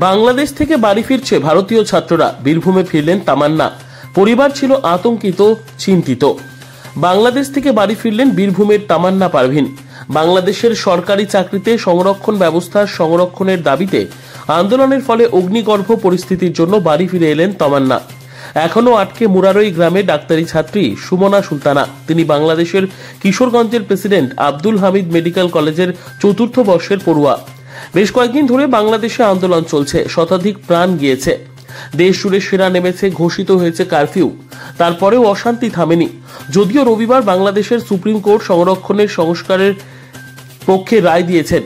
বাংলাদেশ থেকে বাড়ি ফিরছে ভারতীয় ছাত্ররা। বীরভূমে ফিরলেন তামান্না। পরিবার ছিল আতঙ্কিত, চিন্তিত। বাংলাদেশ থেকে বাড়ি ফিরলেন বীরভূমের তামান্না পারভিন। বাংলাদেশের সরকারি চাকরিতে সংরক্ষণ ব্যবস্থার সংরক্ষণের দাবিতে আন্দোলনের ফলে অগ্নিগর্ভ পরিস্থিতির জন্য বাড়ি ফিরে এলেন তামান্না। এখনো আটকে মুরারই গ্রামে ডাক্তারি ছাত্রী সুমনা সুলতানা। তিনি বাংলাদেশের কিশোরগঞ্জের প্রেসিডেন্ট আব্দুল হামিদ মেডিকেল কলেজের ৪র্থ বর্ষের পড়ুয়া। বেশ কয়েকদিন ধরে বাংলাদেশে আন্দোলন চলছে, শতাধিক প্রাণ গিয়েছে, দেশ জুড়ে সেনা নেমেছে, ঘোষিত হয়েছে কারফিউ। তারপরেও অশান্তি থামেনি। যদিও রবিবার বাংলাদেশের সুপ্রিম কোর্ট সংরক্ষণের সংস্কারের পক্ষে রায় দিয়েছেন।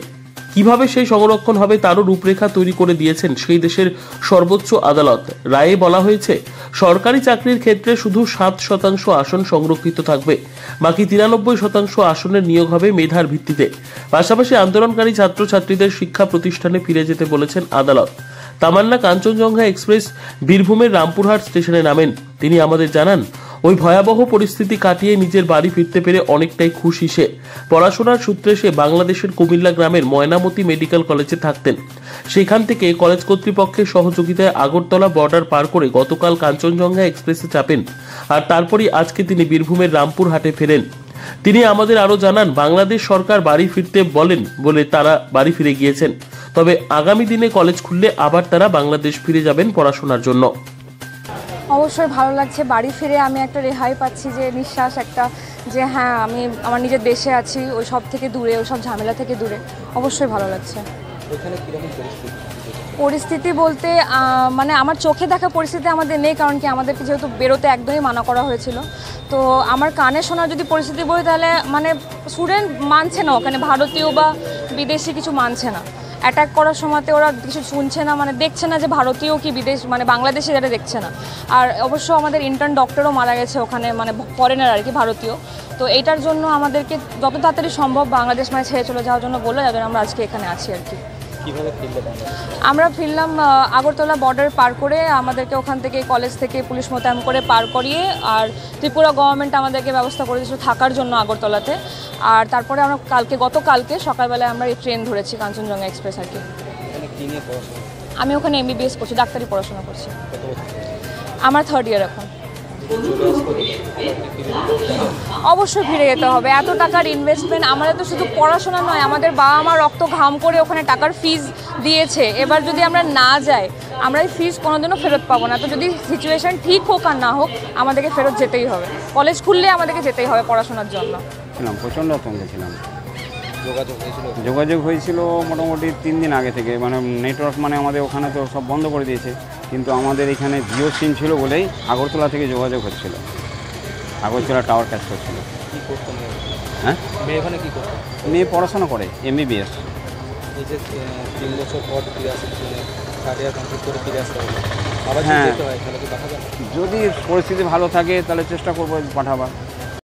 কিভাবে সেই সংরক্ষণ হবে তারও রূপরেখা তৈরি করে দিয়েছেন সেই দেশের সর্বোচ্চ আদালত। রায়ে বলা হয়েছে, সরকারি চাকরির ক্ষেত্রে শুধু 7% আসন সংরক্ষিত থাকবে, বাকি 93% আসনের নিয়োগ হবে মেধার ভিত্তিতে। পাশাপাশি আন্দোলনকারী ছাত্রছাত্রীদের শিক্ষা প্রতিষ্ঠানে ফিরে যেতে বলেছেন আদালত। তামান্না কাঞ্চনজঙ্ঘা এক্সপ্রেস বীরভূমের রামপুরহাট স্টেশনে নামেন। তিনি আমাদের জানান, ওই ভয়াবহ পরিস্থিতি কাটিয়ে নিজের বাড়ি ফিরতে পেরে অনেকটাই খুশি সে। পড়াশোনার সূত্রে সে বাংলাদেশের কুমিল্লা গ্রামের ময়নামতি মেডিকেল কলেজে থাকতেন। সেখান থেকে কলেজ কর্তৃপক্ষের সহযোগিতায় আগরতলা বর্ডার পার করে গতকাল কাঞ্চনজঙ্ঘা এক্সপ্রেসে চাপেন, আর তারপরই আজকে তিনি বীরভূমের রামপুরহাটে ফেরেন। তিনি আমাদের আরো জানান, বাংলাদেশ সরকার বাড়ি ফিরতে বলেন বলে তারা বাড়ি ফিরে গিয়েছেন। তবে আগামী দিনে কলেজ খুললে আবার তারা বাংলাদেশ ফিরে যাবেন পড়াশোনার জন্য। অবশ্যই ভালো লাগছে, বাড়ি ফিরে আমি একটা রেহাই পাচ্ছি, যে নিঃশ্বাস একটা, যে হ্যাঁ আমি আমার নিজের দেশে আছি, ওই সব থেকে দূরে, ওই সব ঝামেলা থেকে দূরে। অবশ্যই ভালো লাগছে। পরিস্থিতি বলতে মানে আমার চোখে দেখা পরিস্থিতি আমাদের নেই, কারণ কি আমাদেরকে যেহেতু বেরোতে একদমই মানা করা হয়েছিল। তো আমার কানে শোনার যদি পরিস্থিতি বলি, তাহলে মানে স্টুডেন্ট মানছে না, ওখানে ভারতীয় বা বিদেশি কিছু মানছে না। অ্যাটাক করার সময়তে ওরা কিছু শুনছে না, মানে দেখছে না যে ভারতীয় কি বিদেশ, মানে বাংলাদেশে যারা দেখছে না। আর অবশ্য আমাদের ইন্টার্ন ডক্টরও মারা গেছে ওখানে, মানে ফরেনার আর কি, ভারতীয়। তো এইটার জন্য আমাদেরকে যত তাড়াতাড়ি সম্ভব বাংলাদেশ মানে ছেড়ে চলে যাওয়ার জন্য বলে, যাদের আমরা আজকে এখানে আছি আর কি। আমরা ফিরলাম আগরতলা বর্ডার পার করে, আমাদেরকে ওখান থেকে কলেজ থেকে পুলিশ মোতায়েন করে পার করিয়ে, আর ত্রিপুরা গভর্নমেন্ট আমাদেরকে ব্যবস্থা করে দিয়েছিল থাকার জন্য আগরতলাতে। আর তারপরে আমরা গতকালকে সকালবেলায় আমরা এই ট্রেন ধরেছি কাঞ্চনজঙ্ঘা এক্সপ্রেস আর কি। আমি ওখানে MBBS করছি, ডাক্তারি পড়াশোনা করছি। আমার 3rd ইয়ার এখন। অবশ্যই ফিরে যেতে হবে, এত টাকার ইনভেস্টমেন্ট, আমাদের তো শুধু পড়াশোনা নয়, আমাদের বাবা মা রক্ত ঘাম করে ওখানে টাকার ফিজ দিয়েছে। এবার যদি আমরা না যাই, আমরা এই ফিজ কোনোদিনও ফেরত পাবো না। তো যদি সিচুয়েশন ঠিক হোক আর না হোক, আমাদেরকে ফেরত যেতেই হবে। কলেজ খুললে আমাদেরকে যেতেই হবে পড়াশোনার জন্য। প্রচণ্ড আতঙ্কে ছিলাম। যোগাযোগ হয়েছিল মোটামুটি 3 দিন আগে থেকে, মানে নেটওয়ার্ক মানে আমাদের ওখানে তো সব বন্ধ করে দিয়েছে, কিন্তু আমাদের এখানে জিও সিম ছিল বলেই আগরতলা থেকে যোগাযোগ হচ্ছিল। আগরতলা টাওয়ার কাজ করছিল। হ্যাঁ, মেয়ে পড়াশোনা করে MBBS। হ্যাঁ, যদি পরিস্থিতি ভালো থাকে তাহলে চেষ্টা করবো পাঠাবার।